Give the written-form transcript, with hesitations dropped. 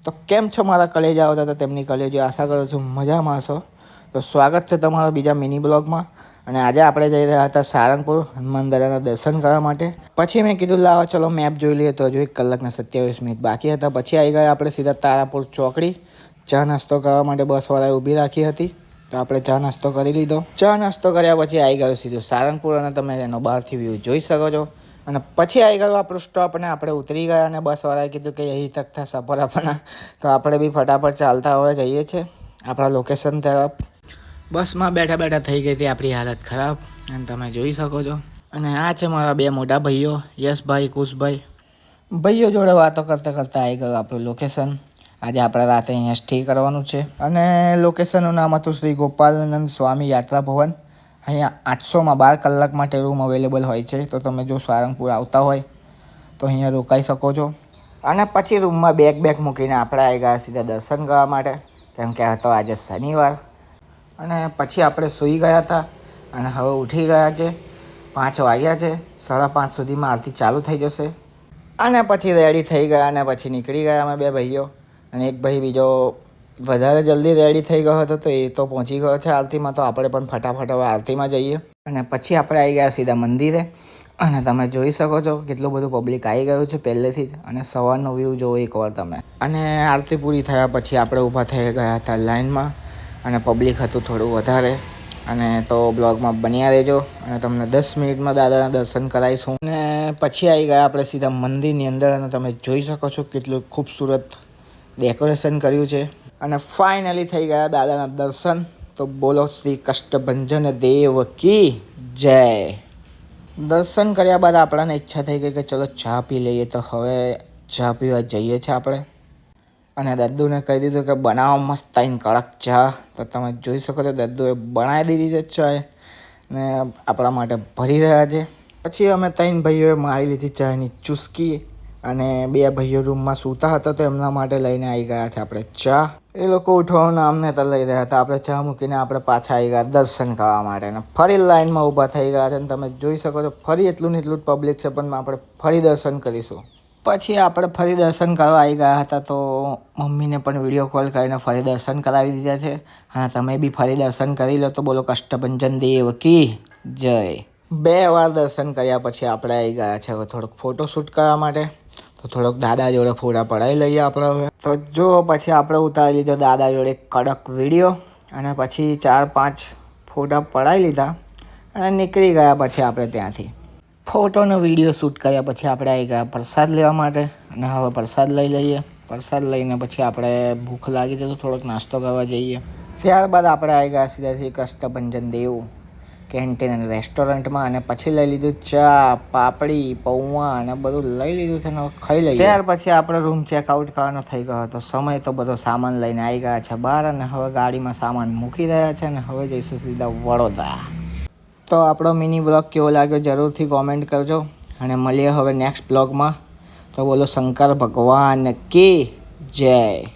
તો કેમ છો મારા કલેજા આવતા તો તેમની કલેજો આશા કરું છું મજામાં હશો. તો સ્વાગત છે તમારો બીજા મિની બ્લોગમાં. અને આજે આપણે જઈ રહ્યા હતા સારંગપુર હનુમાન દાદાના દર્શન કરવા માટે. પછી મેં કીધું લાવો ચલો મેપ જોઈ લઈએ. તો હજુ 1 કલાકને 27 મિનિટ બાકી હતા. પછી આવી ગયા આપણે સીધા તારાપુર ચોકડી. ચા નાસ્તો કરવા માટે બસવાળાએ ઊભી રાખી હતી. તો આપણે ચા નાસ્તો કરી લીધો. ચા નાસ્તો કર્યા પછી આવી ગયો સીધું સારંગપુર અને તમે એનો બહારથી વ્યૂ જોઈ શકો છો. અને પછી આવી ગયો આપણું સ્ટોપ અને આપણે ઉતરી ગયા અને બસવાળાએ કીધું કે અહીં તક થા સફર આપણા. તો આપણે બી ફટાફટ ચાલતા હવે જઈએ છીએ આપણા લોકેશન તરફ. બસમાં બેઠા બેઠા થઈ ગઈ હતી આપણી હાલત ખરાબ અને તમે જોઈ શકો છો. અને આ છે મારા 2 મોટા ભાઈઓ યશભાઈ કુશભાઈ. ભાઈઓ જોડે વાતો કરતાં કરતાં આવી ગયું આપણું લોકેશન. આજે આપણે રાતે અહીંયા સ્ટે કરવાનું છે. અને લોકેશનનું નામ હતું શ્રી ગોપાલનંદ સ્વામી યાત્રા ભવન. અહીંયા 800માં 12 કલાક માટે રૂમ અવેલેબલ હોય છે. તો તમે જો સારંગપુર આવતા હોય તો અહીંયા રોકાઈ શકો છો. અને પછી રૂમમાં બેગ મૂકીને આપણે આવી ગયા સીધા દર્શન કરવા માટે. કેમ કે હતો આજે શનિવાર. અને પછી આપણે સૂઈ ગયા હતા અને હવે ઉઠી ગયા છે. 5 વાગ્યા છે. 5:30 સુધીમાં આરતી ચાલુ થઈ જશે. અને પછી રેડી થઈ ગયા અને પછી નીકળી ગયા અમે 2 ભાઈઓ. અને એક ભાઈ બીજો વધારે જલ્દી રેડી થઈ ગયો હતો તો એ તો પહોંચી ગયો છે આરતીમાં. તો આપણે પણ ફટાફટ હવે આરતીમાં જઈએ. અને પછી આપણે આવી ગયા સીધા મંદિરે. અને તમે જોઈ શકો છો કેટલું બધું પબ્લિક આવી ગયું છે પહેલેથી જ. અને સવારનો વ્યૂ જોવો એકવાર તમે. અને આરતી પૂરી થયા પછી આપણે ઊભા થઈ ગયા હતા લાઇનમાં. અને પબ્લિક હતું થોડું વધારે. અને તો બ્લોગમાં બન્યા રહેજો. અને તમને 10 મિનિટમાં દાદાના દર્શન કરાવીશું. અને પછી આવી ગયા આપણે સીધા મંદિરની અંદર. અને તમે જોઈ શકો છો કેટલું ખૂબસૂરત ડેકોરેશન કર્યું છે. અને ફાઇનલી થઈ ગયા દાદાના દર્શન. તો બોલો શ્રી કષ્ટભંજન દેવ કી જય. દર્શન કર્યા બાદ આપણને ઈચ્છા થઈ ગઈ કે ચલો ચા પી લઈએ. તો હવે ચા પીવા જઈએ છીએ આપણે. અને દદ્દુને કહી દીધું કે બનાવો મસ્ત તાઈને કડક ચા. તો તમે જોઈ શકો છો દદ્દુએ બનાવી દીધી છે ચા. ને આપણા માટે ભરી રહ્યા છે. પછી અમે 3 ભાઈઓએ મારી લીધી ચાની ચુસ્કી. અને 2 ભાઈઓ રૂમમાં સૂતા હતા તો એમના માટે લઈને આવી ગયા છે આપણે ચા. એ લોકો ઉઠવાનું નામ ને તો લઈ રહ્યા હતા. આપણે ચા મૂકીને આપણે પાછા આવી ગયા દર્શન કરવા માટે. અને ફરી લાઇનમાં ઊભા થઈ ગયા છે. અને તમે જોઈ શકો છો ફરી એટલું ને એટલું જ પબ્લિક છે. પણ આપણે ફરી દર્શન કરીશું. પછી આપણે ફરી દર્શન કરવા આવી ગયા હતા. તો મમ્મીને પણ વિડીયો કોલ કરીને ફરી દર્શન કરાવી દીધા છે. અને તમે બી ફરી દર્શન કરી લો. તો બોલો કષ્ટભંજન દેવ કી જય. 2 વાર દર્શન કર્યા પછી આપણે આવી ગયા છે હવે થોડુંક ફોટોશૂટ કરવા માટે. તો થોડોક દાદા જોડે ફોટા પડાવી લઈએ આપણે હવે. તો જો પછી આપણે ઉતારી લીધો દાદા જોડે કડક વિડીયો. અને પછી 4-5 ફોટા પડાવી લીધા. અને નીકળી ગયા પછી આપણે ત્યાંથી. ફોટોનો વિડીયો શૂટ કર્યા પછી આપણે આવી ગયા પ્રસાદ લેવા માટે. અને હવે પ્રસાદ લઈ લઈએ. પ્રસાદ લઈને પછી આપણે ભૂખ લાગી છે તો થોડોક નાસ્તો કરવા જઈએ. ત્યારબાદ આપણે આવી ગયા સીધા શ્રી કષ્ટભંજન દેવ કેન્ટીન અને રેસ્ટોરન્ટમાં. અને પછી લઈ લીધું ચા પાપડી પૌવા અને બધું લઈ લીધું છે. ને ખાઈ લઈએ. ત્યાર પછી આપણે રૂમ ચેકઆઉટ કરવાનો થઈ ગયો હતો સમય. તો બધો સામાન લઈને આવી ગયા છે બહાર. અને હવે ગાડીમાં સામાન મૂકી રહ્યા છે. અને હવે જઈશું સીધા વડોદરા. તો આપણો મિની બ્લોગ કેવો લાગ્યો જરૂરથી કોમેન્ટ કરજો. અને મળીએ હવે નેક્સ્ટ બ્લોગમાં. તો બોલો શંકર ભગવાન કી જય.